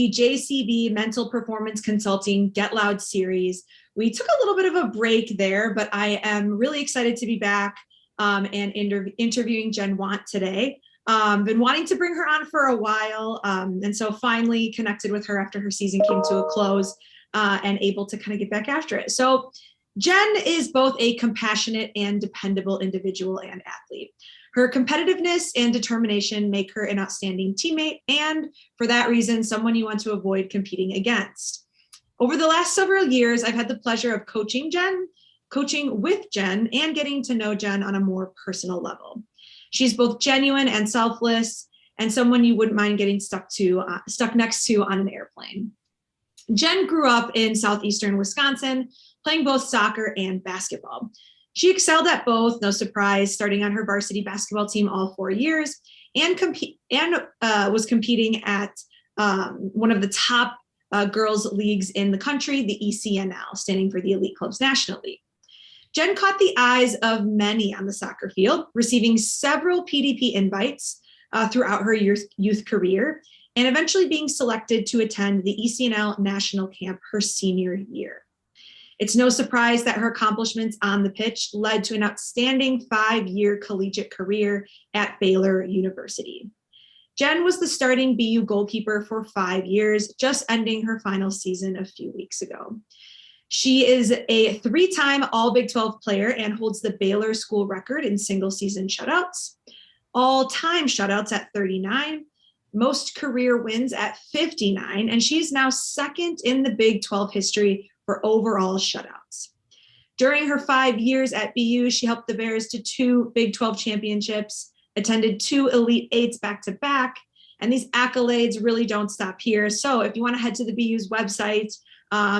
the JCB Mental Performance Consulting Get Loud series. We took a little bit of a break there, but I am really excited to be back and interviewing Jen Wandt today. Been wanting to bring her on for a while, and so finally connected with her after her season came to a close and able to kind of get back after it. So Jen is both a compassionate and dependable individual and athlete. Her competitiveness and determination make her an outstanding teammate, and for that reason, someone you want to avoid competing against. Over the last several years, I've had the pleasure of coaching with Jen, and getting to know Jen on a more personal level. She's both genuine and selfless, and someone you wouldn't mind getting stuck next to on an airplane. Jen grew up in southeastern Wisconsin, playing both soccer and basketball. She excelled at both, no surprise, starting on her varsity basketball team all 4 years, and was competing at one of the top girls' leagues in the country, the ECNL, standing for the Elite Clubs National League. Jen caught the eyes of many on the soccer field, receiving several PDP invites throughout her youth career, and eventually being selected to attend the ECNL National Camp her senior year. It's no surprise that her accomplishments on the pitch led to an outstanding 5-year collegiate career at Baylor University. Jen was the starting BU goalkeeper for 5 years, just ending her final season a few weeks ago. She is a 3-time All Big 12 player and holds the Baylor school record in single season shutouts, all-time shutouts at 39, most career wins at 59, and she's now second in the Big 12 history for overall shutouts. During her 5 years at BU, she helped the Bears to 2 Big 12 championships, attended 2 Elite Eights back-to-back, and these accolades really don't stop here. So if you want to head to the BU's website,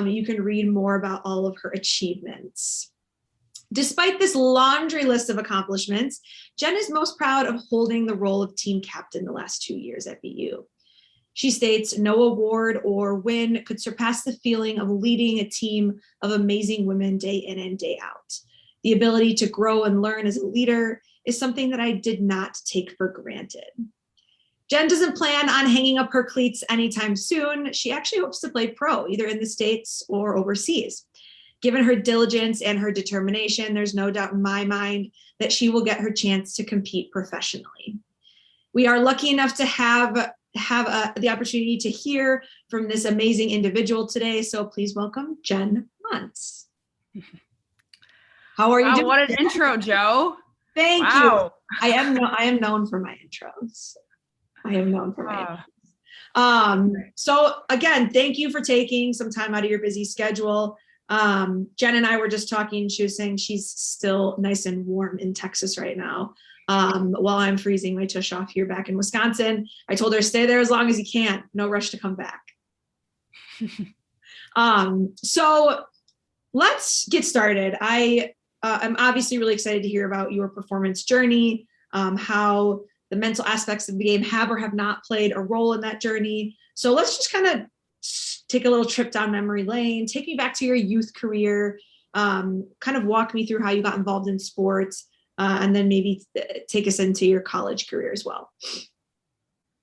you can read more about all of her achievements. Despite this laundry list of accomplishments, Jen is most proud of holding the role of team captain the last 2 years at BU. She states, "No award or win could surpass the feeling of leading a team of amazing women day in and day out. The ability to grow and learn as a leader is something that I did not take for granted." Jen doesn't plan on hanging up her cleats anytime soon. She actually hopes to play pro, either in the States or overseas. Given her diligence and her determination, there's no doubt in my mind that she will get her chance to compete professionally. We are lucky enough to have the opportunity to hear from this amazing individual today. So please welcome Jen Wandt. How are you doing? What an intro, Joe. Thank you. I am known for my intros. So again, thank you for taking some time out of your busy schedule. Jen and I were just talking. She was saying she's still nice and warm in Texas right now, while I'm freezing my tush off here back in Wisconsin. I told her, stay there as long as you can. No rush to come back. So let's get started. I am obviously really excited to hear about your performance journey, how the mental aspects of the game have or have not played a role in that journey. So let's just kind of take a little trip down memory lane, take me back to your youth career, kind of walk me through how you got involved in sports, and then maybe take us into your college career as well.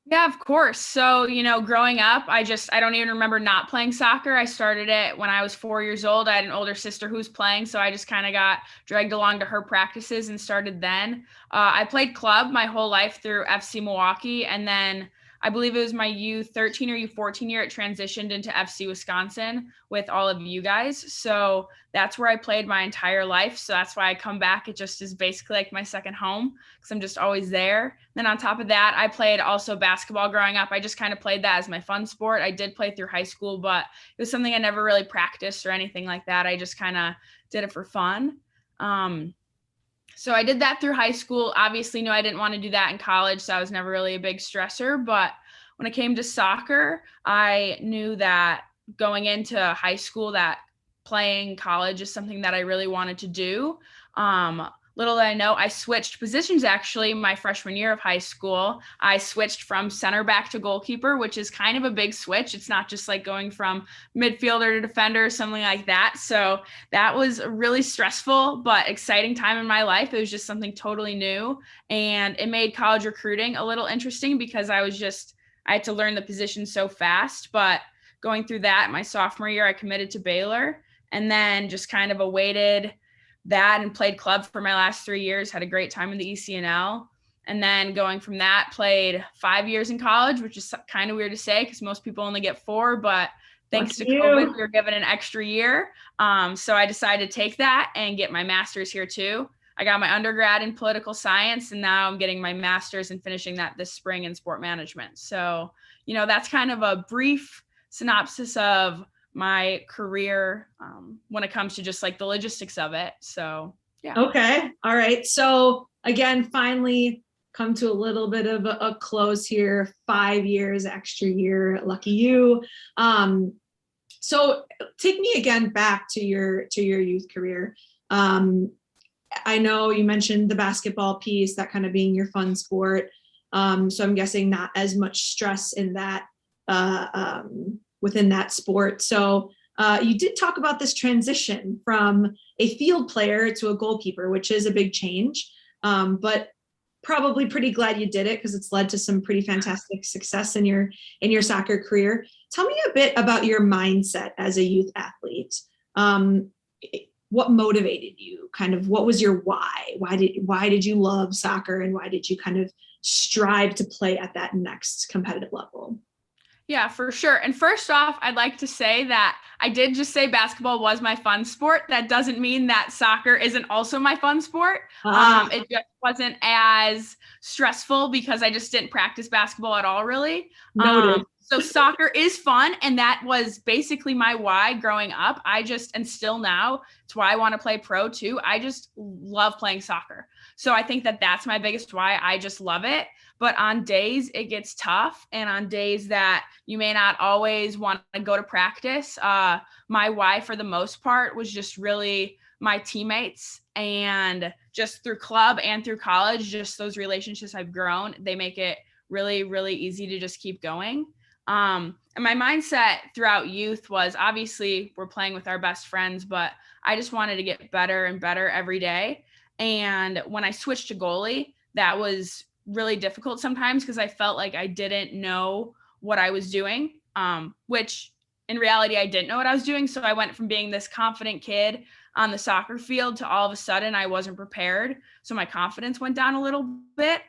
Yeah, of course. So, growing up, I don't even remember not playing soccer. I started it when I was 4 years old. I had an older sister who was playing, so I just kind of got dragged along to her practices and started then. I played club my whole life through FC Milwaukee, and then I believe it was my U13 or U14 year, it transitioned into FC Wisconsin with all of you guys. So that's where I played my entire life. So that's why I come back. It just is basically like my second home because I'm just always there. Then on top of that, I played also basketball growing up. I just kind of played that as my fun sport. I did play through high school, but it was something I never really practiced or anything like that. I just kind of did it for fun. So I did that through high school. Obviously, no, I didn't want to do that in college, so I was never really a big stressor. But when it came to soccer, I knew that going into high school that playing college is something that I really wanted to do. Little did I know, I switched positions actually my freshman year of high school. I switched from center back to goalkeeper, which is kind of a big switch. It's not just like going from midfielder to defender or something like that. So that was a really stressful but exciting time in my life. It was just something totally new. And it made college recruiting a little interesting because I was just I had to learn the position so fast. But going through that, my sophomore year, I committed to Baylor, and then just kind of awaited that and played club for my last 3 years, had a great time in the ECNL. And then going from that, played 5 years in college, which is kind of weird to say because most people only get 4, but thanks to COVID, we were given an extra year. So I decided to take that and get my master's here too. I got my undergrad in political science, and now I'm getting my master's and finishing that this spring in sport management. So, that's kind of a brief synopsis of my career when it comes to just like the logistics of it. So, yeah. Okay. All right. So again, finally come to a little bit of a close here. 5 years, extra year, lucky you. So take me again back to your youth career. I know you mentioned the basketball piece, that kind of being your fun sport. So I'm guessing not as much stress in that within that sport. So you did talk about this transition from a field player to a goalkeeper, which is a big change, but probably pretty glad you did it because it's led to some pretty fantastic success in your soccer career. Tell me a bit about your mindset as a youth athlete. What motivated you? Kind of what was your why? Why did you love soccer, and why did you kind of strive to play at that next competitive level? Yeah, for sure. And first off, I'd like to say that I did just say basketball was my fun sport. That doesn't mean that soccer isn't also my fun sport. It just wasn't as stressful because I just didn't practice basketball at all, really. Noted. So soccer is fun, and that was basically my why growing up. And still now, it's why I want to play pro too. I just love playing soccer. So I think that that's my biggest why. I just love it. But on days it gets tough, and on days that you may not always want to go to practice, my why for the most part was just really my teammates, and just through club and through college, just those relationships I've grown, they make it really, really easy to just keep going. And my mindset throughout youth was, obviously we're playing with our best friends, but I just wanted to get better and better every day. And when I switched to goalie, that was really difficult sometimes because I felt like I didn't know what I was doing, which in reality, I didn't know what I was doing. So I went from being this confident kid on the soccer field to all of a sudden I wasn't prepared. So my confidence went down a little bit.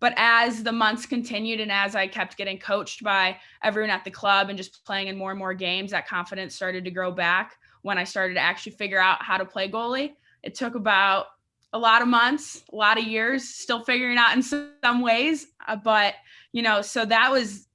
But as the months continued and as I kept getting coached by everyone at the club and just playing in more and more games, that confidence started to grow back when I started to actually figure out how to play goalie. It took about a lot of months, a lot of years, still figuring out in some ways. But, so that was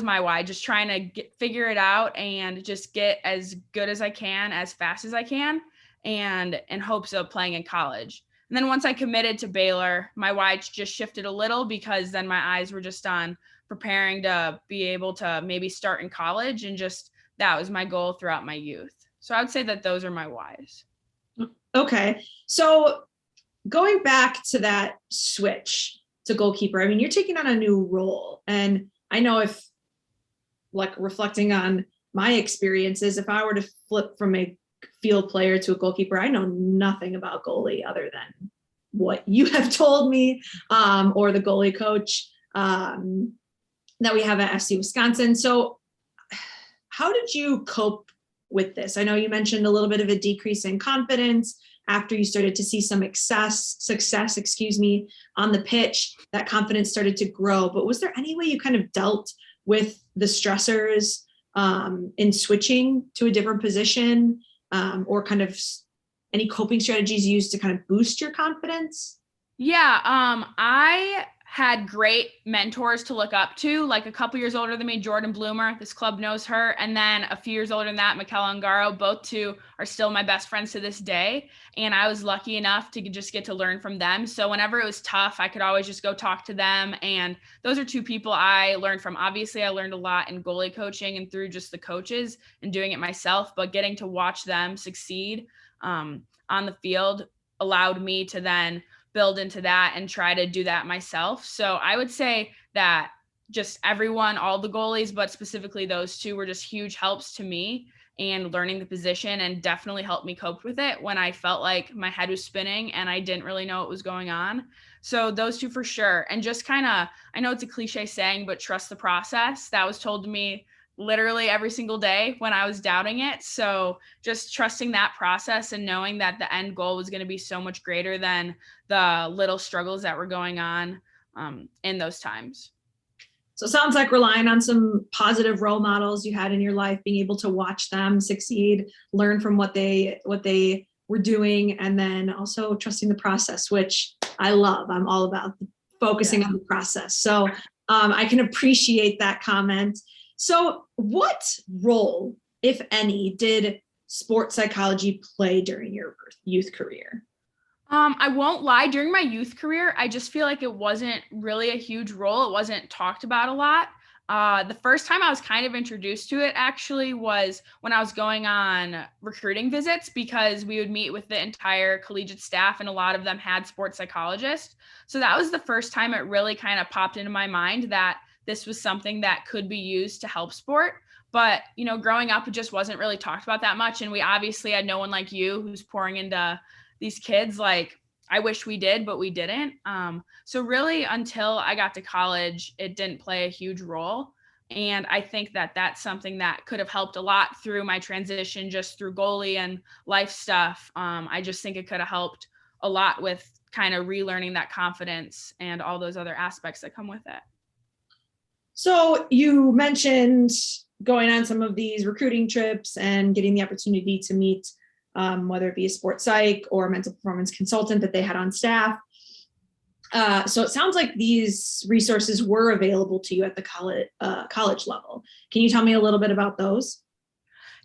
my why, just trying to figure it out and just get as good as I can, as fast as I can, and in hopes of playing in college. And then once I committed to Baylor, my why just shifted a little because then my eyes were just on preparing to be able to maybe start in college, and just that was my goal throughout my youth. So I would say that those are my whys. Okay. So going back to that switch to goalkeeper, I mean, you're taking on a new role. And I know, if like reflecting on my experiences, if I were to flip from a field player to a goalkeeper, I know nothing about goalie other than what you have told me, or the goalie coach that we have at FC Wisconsin. So how did you cope with this? I know you mentioned a little bit of a decrease in confidence after you started to see some success, on the pitch. That confidence started to grow, but was there any way you kind of dealt with the stressors in switching to a different position, or kind of any coping strategies used to kind of boost your confidence? Yeah, I had great mentors to look up to, like a couple years older than me, Jordan Bloomer, this club knows her. And then a few years older than that, Michaela Ungaro, both two are still my best friends to this day. And I was lucky enough to just get to learn from them. So whenever it was tough, I could always just go talk to them. And those are two people I learned from. Obviously, I learned a lot in goalie coaching and through just the coaches and doing it myself, but getting to watch them succeed on the field allowed me to then build into that and try to do that myself. So I would say that just everyone, all the goalies, but specifically those two, were just huge helps to me. and learning the position, and definitely helped me cope with it when I felt like my head was spinning and I didn't really know what was going on. So those two for sure. And just kind of, I know it's a cliche saying, but trust the process. That was told to me literally every single day when I was doubting it. So just trusting that process and knowing that the end goal was going to be so much greater than the little struggles that were going on in those times. So it sounds like relying on some positive role models you had in your life, being able to watch them succeed, learn from what they were doing, and then also trusting the process, which I love. I'm all about focusing on the process. So I can appreciate that comment. So what role, if any, did sports psychology play during your youth career? I won't lie, during my youth career, I just feel like it wasn't really a huge role. It wasn't talked about a lot. The first time I was kind of introduced to it actually was when I was going on recruiting visits, because we would meet with the entire collegiate staff and a lot of them had sports psychologists. So that was the first time it really kind of popped into my mind that this was something that could be used to help sport. But, growing up, it just wasn't really talked about that much. And we obviously had no one like you who's pouring into these kids. Like, I wish we did, but we didn't. So really until I got to college, it didn't play a huge role. And I think that that's something that could have helped a lot through my transition, just through goalie and life stuff. I just think it could have helped a lot with kind of relearning that confidence and all those other aspects that come with it. So you mentioned going on some of these recruiting trips and getting the opportunity to meet whether it be a sports psych or a mental performance consultant that they had on staff. So it sounds like these resources were available to you at the college level. Can you tell me a little bit about those?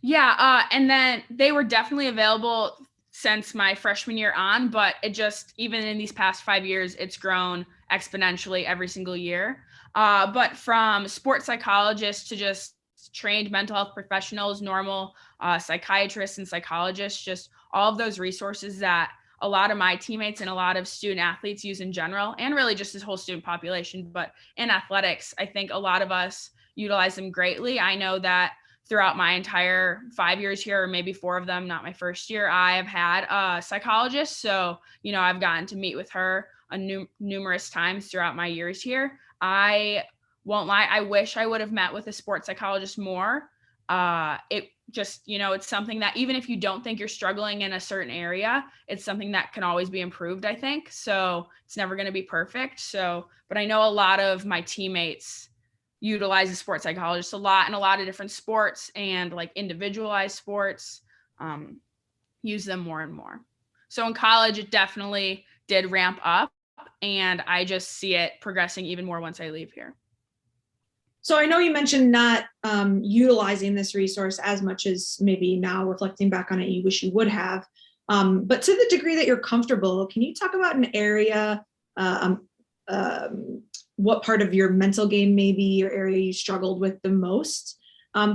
Yeah, and then they were definitely available since my freshman year on, but it just, even in these past 5 years, it's grown exponentially every single year. But from sports psychologists to just trained mental health professionals, normal psychiatrists and psychologists, just all of those resources that a lot of my teammates and a lot of student athletes use in general, and really just this whole student population. But in athletics, I think a lot of us utilize them greatly. I know that throughout my entire 5 years here, or maybe 4 of them, not my first year, I have had a psychologist. So, I've gotten to meet with her numerous times throughout my years here. I won't lie, I wish I would have met with a sports psychologist more. It just, it's something that even if you don't think you're struggling in a certain area, it's something that can always be improved, I think. So it's never going to be perfect. So, but I know a lot of my teammates utilize a sports psychologist a lot in a lot of different sports, and like individualized sports, use them more and more. So in college, it definitely did ramp up, and I just see it progressing even more once I leave here. So I know you mentioned not utilizing this resource as much as maybe now reflecting back on it, you wish you would have. But to the degree that you're comfortable, can you talk about an area, what part of your mental game, maybe your area you struggled with the most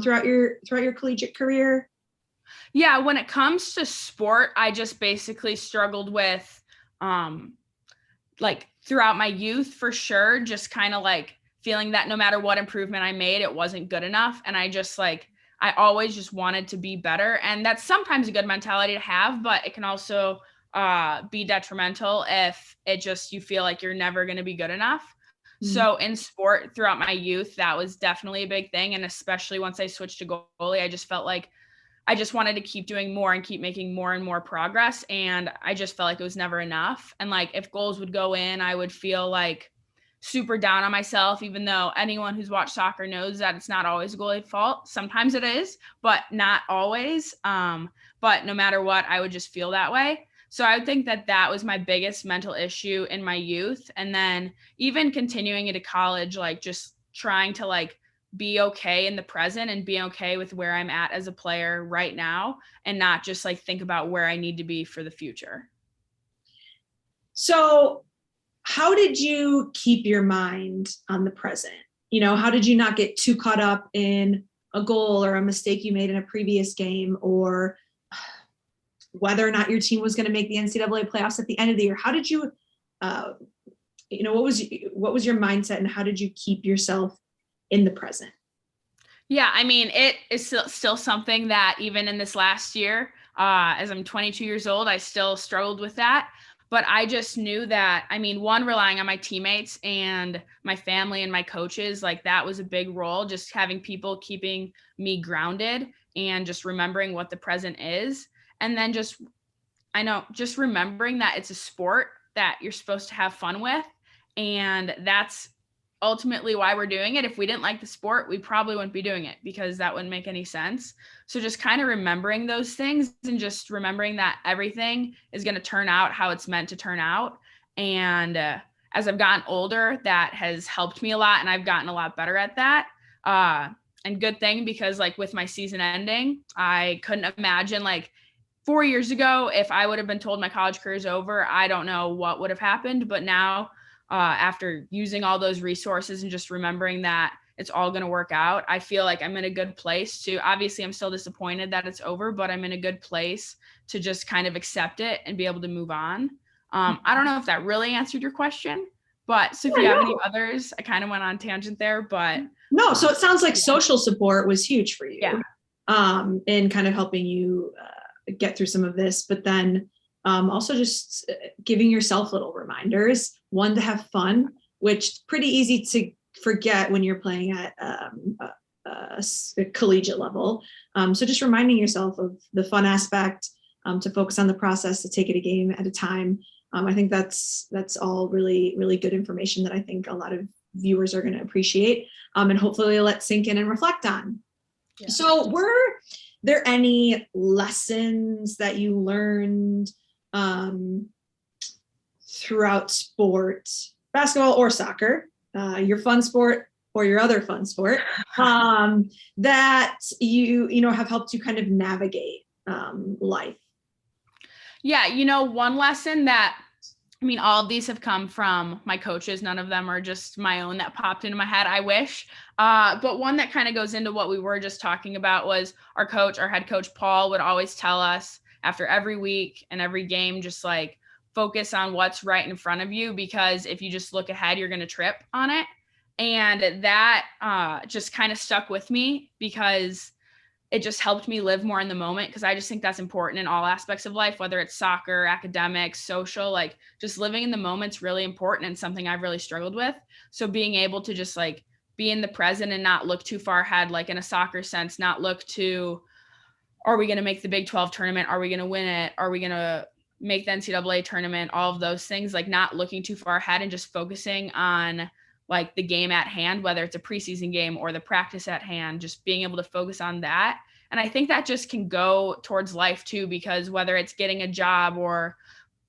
throughout your collegiate career? Yeah, when it comes to sport, I just basically struggled with, like throughout my youth for sure, just kind of like feeling that no matter what improvement I made, it wasn't good enough. And I just I always just wanted to be better. And that's sometimes a good mentality to have, but it can also be detrimental if you feel like you're never going to be good enough. Mm-hmm. So in sport throughout my youth, that was definitely a big thing. And especially once I switched to goalie, I just felt like I just wanted to keep doing more and keep making more and more progress. And I just felt like it was never enough. And like if goals would go in, I would feel like super down on myself, even though anyone who's watched soccer knows that it's not always a goalie's fault. Sometimes it is, but not always. But no matter what, I would just feel that way. So I would think that that was my biggest mental issue in my youth. And then even continuing into college, like just trying to like be okay in the present and be okay with where I'm at as a player right now, and not just like think about where I need to be for the future. So how did you keep your mind on the present? How did you not get too caught up in a goal or a mistake you made in a previous game, or whether or not your team was going to make the NCAA playoffs at the end of the year? How did you, what was your mindset, and how did you keep yourself in the present? Yeah, I mean, it is still something that even in this last year, as I'm 22 years old, I still struggled with that. But I just knew that, I mean, one, relying on my teammates and my family and my coaches, like that was a big role, just having people keeping me grounded and just remembering what the present is. And then just remembering that it's a sport that you're supposed to have fun with. And that's ultimately why we're doing it. If we didn't like the sport, we probably wouldn't be doing it because that wouldn't make any sense. So just kind of remembering those things and just remembering that everything is going to turn out how it's meant to turn out. And as I've gotten older, that has helped me a lot, and I've gotten a lot better at that. And good thing, because like with my season ending, I couldn't imagine, like 4 years ago, if I would have been told my college career is over, I don't know what would have happened. But now, after using all those resources and just remembering that it's all going to work out, I feel like I'm in a good place to, obviously I'm still disappointed that it's over, but I'm in a good place to just kind of accept it and be able to move on. I don't know if that really answered your question, but so if you have any others, I kind of went on tangent there, but. No, so it sounds like social support was huge for you. Yeah. In kind of helping you get through some of this, but then also just giving yourself little reminders, one, to have fun, which pretty easy to forget when you're playing at a collegiate level. So just reminding yourself of the fun aspect, to focus on the process, to take it a game at a time. I think that's all really, really good information that I think a lot of viewers are going to appreciate, and hopefully let sink in and reflect on. Yeah. So were there any lessons that you learned throughout sport, basketball or soccer, your fun sport or your other fun sport, that you know have helped you kind of navigate life? Yeah, one lesson that, I mean, all of these have come from my coaches. None of them are just my own that popped into my head, I wish. But one that kind of goes into what we were just talking about was our head coach, Paul, would always tell us after every week and every game, just like focus on what's right in front of you, because if you just look ahead, you're going to trip on it. And that just kind of stuck with me because it just helped me live more in the moment, because I just think that's important in all aspects of life, whether it's soccer, academics, social, like just living in the moment's really important and something I've really struggled with. So being able to just like be in the present and not look too far ahead, like in a soccer sense, not look to, are we going to make the Big 12 tournament? Are we going to win it? Are we going to make the NCAA tournament? All of those things, like not looking too far ahead and just focusing on like the game at hand, whether it's a preseason game or the practice at hand, just being able to focus on that. And I think that just can go towards life too, because whether it's getting a job or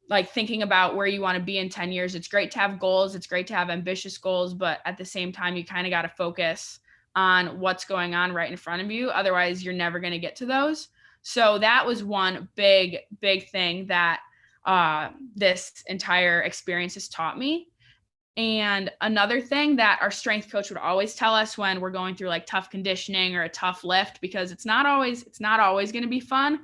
like thinking about where you want to be in 10 years, it's great to have goals. It's great to have ambitious goals, but at the same time, you kind of got to focus on what's going on right in front of you. Otherwise, you're never going to get to those. So that was one big, big thing that this entire experience has taught me. And another thing that our strength coach would always tell us when we're going through like tough conditioning or a tough lift, because it's not always going to be fun,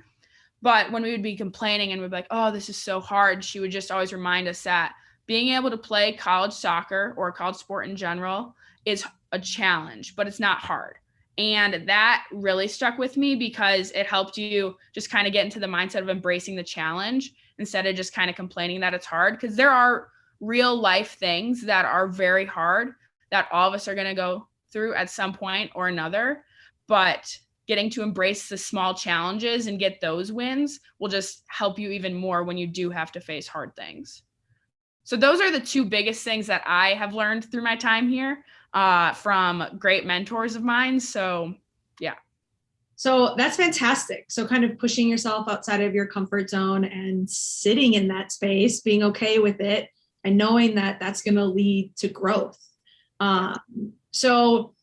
but when we would be complaining and we'd be like, oh, this is so hard, she would just always remind us that being able to play college soccer or college sport in general is a challenge, but it's not hard. And that really stuck with me because it helped you just kind of get into the mindset of embracing the challenge instead of just kind of complaining that it's hard, because there are real life things that are very hard that all of us are going to go through at some point or another. But getting to embrace the small challenges and get those wins will just help you even more when you do have to face hard things. So those are the two biggest things that I have learned through my time here from great mentors of mine. So yeah. So that's fantastic. So kind of pushing yourself outside of your comfort zone and sitting in that space, being okay with it, and knowing that that's going to lead to growth. So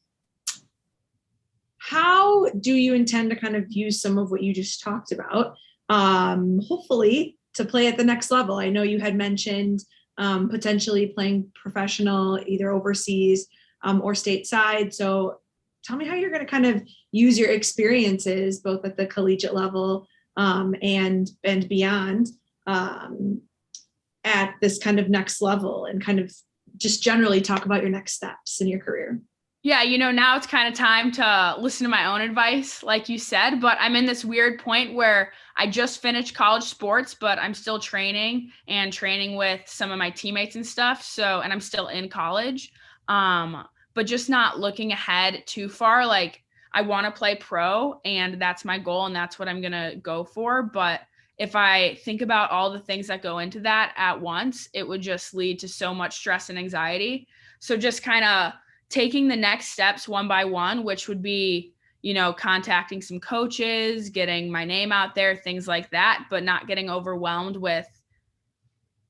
how do you intend to kind of use some of what you just talked about, hopefully to play at the next level? I know you had mentioned potentially playing professional, either overseas or stateside. So tell me how you're going to kind of use your experiences, both at the collegiate level and beyond, at this kind of next level, and kind of just generally talk about your next steps in your career. Yeah, now it's kind of time to listen to my own advice, like you said, but I'm in this weird point where I just finished college sports, but I'm still training and training with some of my teammates and stuff. So, and I'm still in college. But just not looking ahead too far. Like I want to play pro and that's my goal and that's what I'm going to go for. But if I think about all the things that go into that at once, it would just lead to so much stress and anxiety. So just kind of taking the next steps one by one, which would be, contacting some coaches, getting my name out there, things like that, but not getting overwhelmed with,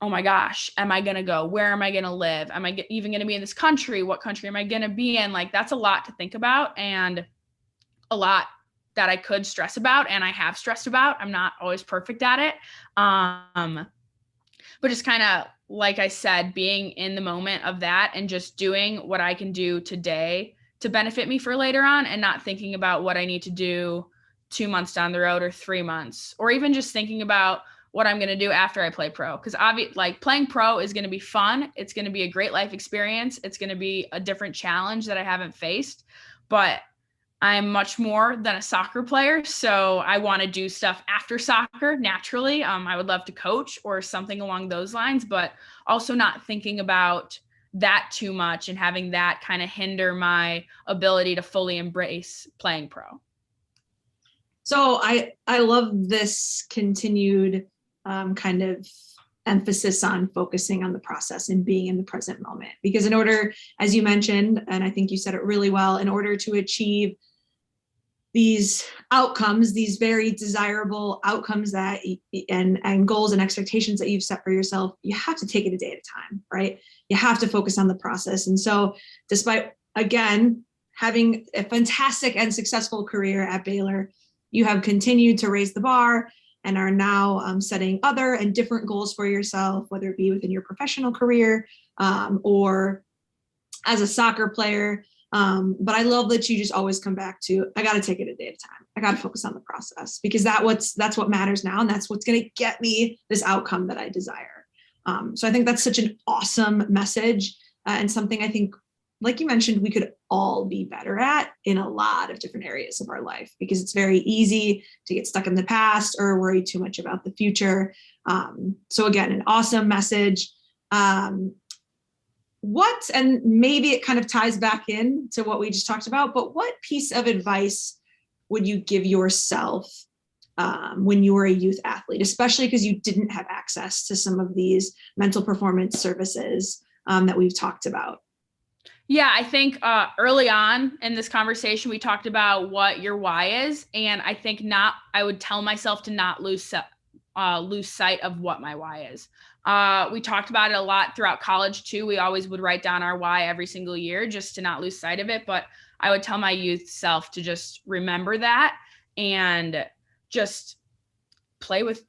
oh my gosh, am I going to go? Where am I going to live? Am I even going to be in this country? What country am I going to be in? Like, that's a lot to think about and a lot that I could stress about and I have stressed about. I'm not always perfect at it. But just kind of, like I said, being in the moment of that and just doing what I can do today to benefit me for later on and not thinking about what I need to do 2 months down the road or 3 months, or even just thinking about what I'm going to do after I play pro. Because like playing pro is going to be fun. It's going to be a great life experience. It's going to be a different challenge that I haven't faced, but I'm much more than a soccer player, so I want to do stuff after soccer naturally. I would love to coach or something along those lines, but also not thinking about that too much and having that kind of hinder my ability to fully embrace playing pro. So I love this continued kind of emphasis on focusing on the process and being in the present moment. Because in order, as you mentioned, and I think you said it really well, in order to achieve these outcomes, these very desirable outcomes that and goals and expectations that you've set for yourself, you have to take it a day at a time, right? You have to focus on the process. And so despite, again, having a fantastic and successful career at Baylor, you have continued to raise the bar and are now setting other and different goals for yourself, whether it be within your professional career or as a soccer player. But I love that you just always come back to, I got to take it a day at a time. I got to focus on the process because that's what matters now. And that's what's going to get me this outcome that I desire. So I think that's such an awesome message and something I think, like you mentioned, we could all be better at in a lot of different areas of our life because it's very easy to get stuck in the past or worry too much about the future. So again, an awesome message. And maybe it kind of ties back in to what we just talked about, but what piece of advice would you give yourself when you were a youth athlete, especially because you didn't have access to some of these mental performance services that we've talked about? Yeah, I think early on in this conversation, we talked about what your why is. And I think I would tell myself to not lose sight of what my why is. We talked about it a lot throughout college too. We always would write down our why every single year just to not lose sight of it. But I would tell my youth self to just remember that and just play with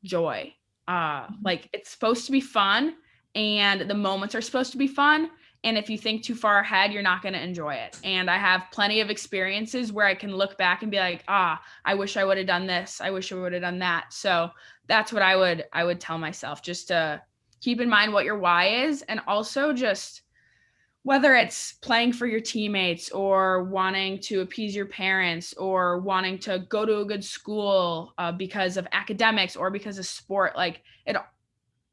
joy. Like it's supposed to be fun and the moments are supposed to be fun. And if you think too far ahead, you're not going to enjoy it. And I have plenty of experiences where I can look back and be like, I wish I would have done this. I wish I would have done that. So that's what I would tell myself, just to keep in mind what your why is. And also just whether it's playing for your teammates or wanting to appease your parents or wanting to go to a good school because of academics or because of sport,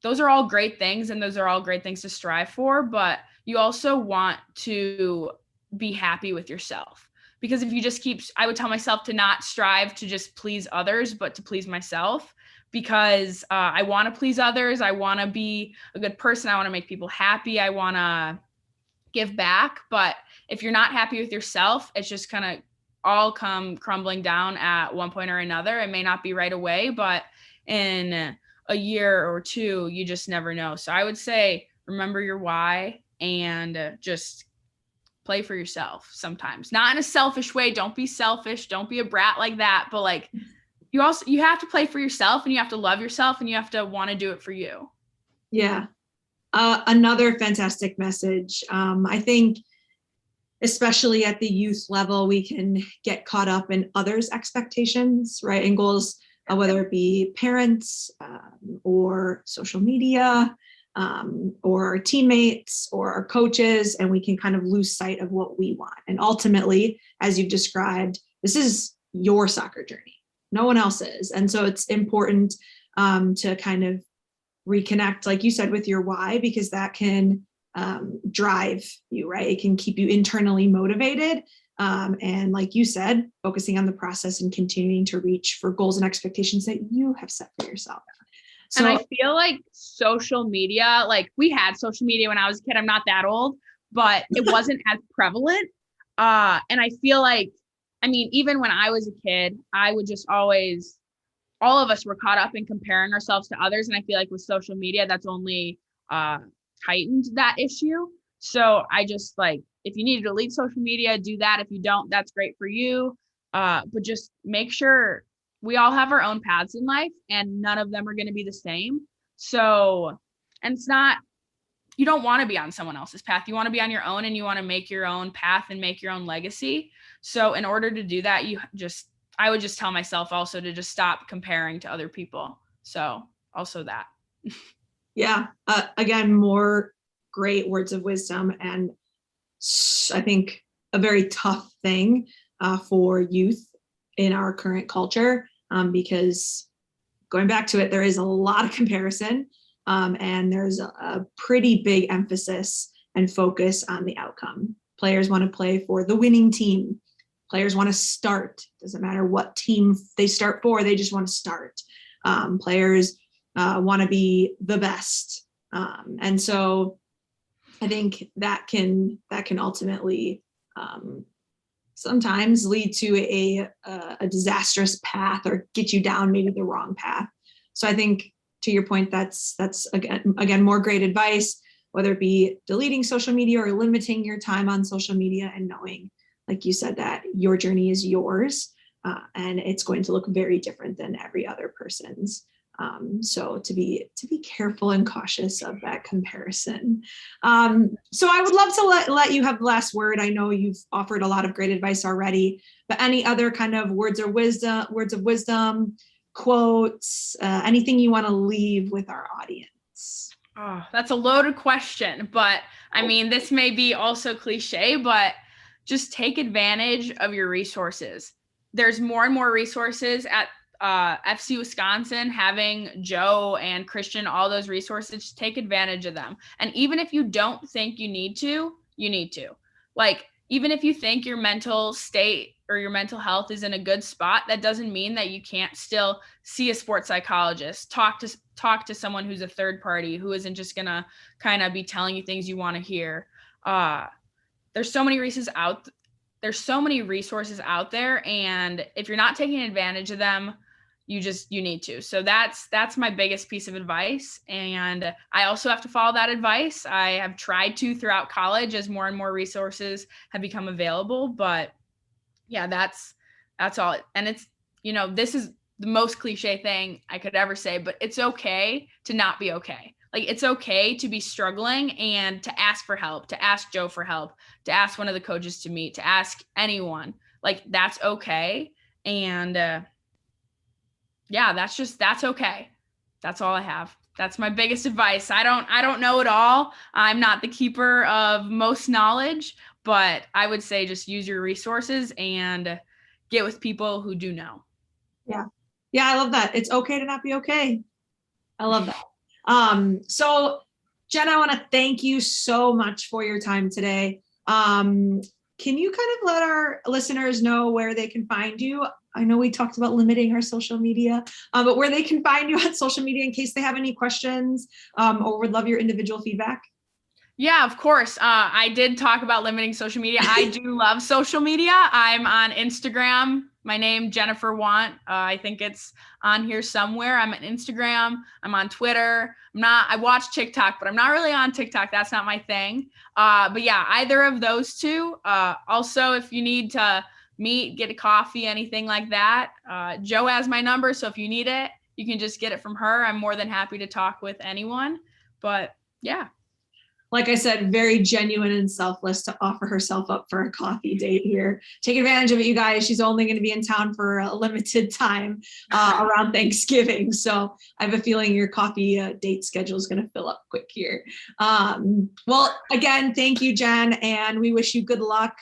those are all great things and those are all great things to strive for, but you also want to be happy with yourself. Because if you just I would tell myself to not strive to just please others, but to please myself, because I want to please others. I want to be a good person. I want to make people happy. I want to give back. But if you're not happy with yourself, it's just kind of all come crumbling down at one point or another. It may not be right away, but in a year or two, you just never know. So I would say, remember your why and just play for yourself sometimes, not in a selfish way. Don't be selfish. Don't be a brat like that. But you have to play for yourself and you have to love yourself and you have to want to do it for you. Yeah. Another fantastic message. I think especially at the youth level, we can get caught up in others' expectations, right? And goals, whether it be parents or social media, or our teammates or our coaches, and we can kind of lose sight of what we want. And ultimately, as you've described, this is your soccer journey. No one else's. And so it's important to kind of reconnect, like you said, with your why, because that can drive you, right? It can keep you internally motivated. And like you said, focusing on the process and continuing to reach for goals and expectations that you have set for yourself. So, and I feel like social media, like we had social media when I was a kid. I'm not that old, but it wasn't as prevalent. And I feel like, I mean, even when I was a kid, I would just always, all of us were caught up in comparing ourselves to others. And I feel like with social media, that's only heightened that issue. So I just like, if you need to delete social media, do that. If you don't, that's great for you. But just make sure we all have our own paths in life and none of them are going to be the same. So, and it's not, you don't want to be on someone else's path. You want to be on your own and you want to make your own path and make your own legacy. So in order to do that, I would just tell myself also to just stop comparing to other people. So also that. Yeah. Again, more great words of wisdom. And I think a very tough thing for youth in our current culture, because going back to it, there is a lot of comparison, and there's a pretty big emphasis and focus on the outcome. Players want to play for the winning team. Players want to start. Doesn't matter what team they start for, they just want to start. Players want to be the best. And so I think that can ultimately sometimes lead to a disastrous path or get you down maybe the wrong path. So I think, to your point, that's again more great advice, whether it be deleting social media or limiting your time on social media, and knowing, like you said, that your journey is yours, and it's going to look very different than every other person's. So to be careful and cautious of that comparison. So I would love to let you have the last word. I know you've offered a lot of great advice already, but any other kind of words of wisdom, quotes, anything you want to leave with our audience? Oh, that's a loaded question, but I mean, this may be also cliche, but just take advantage of your resources. There's more and more resources at FC Wisconsin, having Joe and Christian, all those resources, just take advantage of them. And even if you don't think you need to, you need to. Like, even if you think your mental state or your mental health is in a good spot, that doesn't mean that you can't still see a sports psychologist, talk to someone who's a third party, who isn't just gonna kind of be telling you things you want to hear. There's so many resources out there, and if you're not taking advantage of them, you need to. So that's my biggest piece of advice. And I also have to follow that advice. I have tried to throughout college as more and more resources have become available, but yeah, that's all. And it's, this is the most cliche thing I could ever say, but it's okay to not be okay. Like, it's okay to be struggling and to ask for help, to ask Joe for help, to ask one of the coaches to meet, to ask anyone. Like, that's okay. And yeah, that's okay. That's all I have. That's my biggest advice. I don't know it all. I'm not the keeper of most knowledge, but I would say just use your resources and get with people who do know. Yeah. Yeah, I love that. It's okay to not be okay. I love that. So Jen, I want to thank you so much for your time today. Can you kind of let our listeners know where they can find you? I know we talked about limiting our social media, but where they can find you on social media in case they have any questions, or would love your individual feedback. Yeah, of course. I did talk about limiting social media. I do love social media. I'm on Instagram. My name, Jennifer Wandt. I think it's on here somewhere. I'm on Instagram. I'm on Twitter. I watch TikTok, but I'm not really on TikTok. That's not my thing. But yeah, either of those two. Also, if you need to meet, get a coffee, anything like that, Joe has my number. So if you need it, you can just get it from her. I'm more than happy to talk with anyone. But yeah. like I said, very genuine and selfless to offer herself up for a coffee date here. Take advantage of it, you guys. She's only going to be in town for a limited time around Thanksgiving. So I have a feeling your coffee date schedule is going to fill up quick here. Well, again, thank you, Jen. And we wish you good luck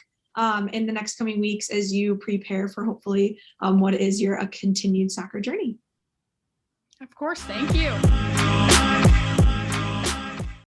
in the next coming weeks as you prepare for hopefully what is your continued soccer journey. Of course. Thank you.